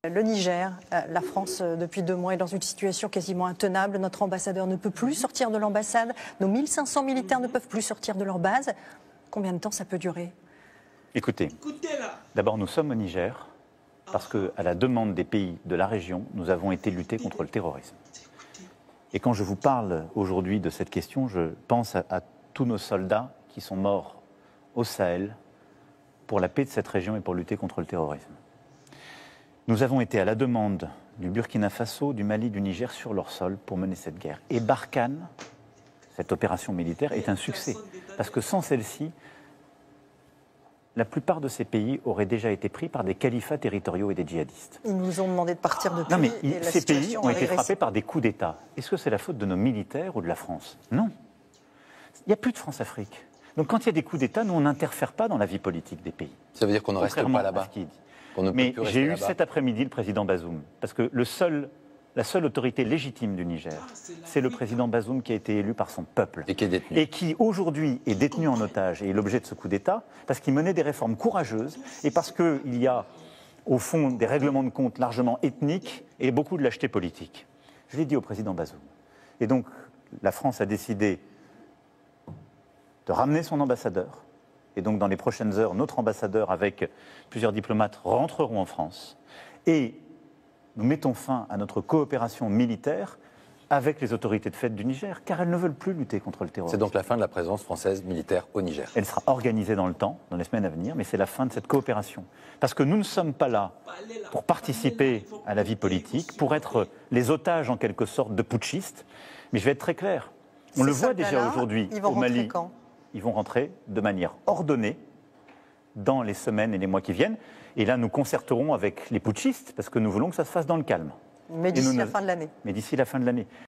Le Niger, la France, depuis 2 mois, est dans une situation quasiment intenable. Notre ambassadeur ne peut plus sortir de l'ambassade. Nos 1500 militaires ne peuvent plus sortir de leur base. Combien de temps ça peut durer? Écoutez, d'abord nous sommes au Niger parce qu'à la demande des pays de la région, nous avons été lutter contre le terrorisme. Et quand je vous parle aujourd'hui de cette question, je pense à tous nos soldats qui sont morts au Sahel pour la paix de cette région et pour lutter contre le terrorisme. Nous avons été à la demande du Burkina Faso, du Mali, du Niger sur leur sol pour mener cette guerre. Et Barkhane, cette opération militaire, est un succès. Parce que sans celle-ci, la plupart de ces pays auraient déjà été pris par des califats territoriaux et des djihadistes. Ils nous ont demandé de partir depuis. Non, mais ces pays ont été frappés par des coups d'État. Est-ce que c'est la faute de nos militaires ou de la France? Non. Il n'y a plus de France-Afrique. Donc quand il y a des coups d'État, nous, on n'interfère pas dans la vie politique des pays. Ça veut dire qu'on ne reste pas là-bas. Mais j'ai eu cet après-midi le président Bazoum, parce que la seule autorité légitime du Niger, c'est le président Bazoum qui a été élu par son peuple. Et qui est détenu. Et qui aujourd'hui est détenu en otage et est l'objet de ce coup d'État, parce qu'il menait des réformes courageuses et parce qu'il y a, au fond, des règlements de compte largement ethniques et beaucoup de lâcheté politique. Je l'ai dit au président Bazoum. Et donc, la France a décidé de ramener son ambassadeur. Et donc, dans les prochaines heures, notre ambassadeur, avec plusieurs diplomates, rentreront en France. Et nous mettons fin à notre coopération militaire avec les autorités de fait du Niger, car elles ne veulent plus lutter contre le terrorisme. C'est donc la fin de la présence française militaire au Niger. Elle sera organisée dans le temps, dans les semaines à venir, mais c'est la fin de cette coopération. Parce que nous ne sommes pas là pour participer à la vie politique, pour être les otages, en quelque sorte, de putschistes. Mais je vais être très clair. On le voit déjà aujourd'hui au Mali. Ils vont rentrer de manière ordonnée dans les semaines et les mois qui viennent. Et là, nous concerterons avec les putschistes, parce que nous voulons que ça se fasse dans le calme. Mais d'ici la fin de l'année. Mais d'ici la fin de l'année.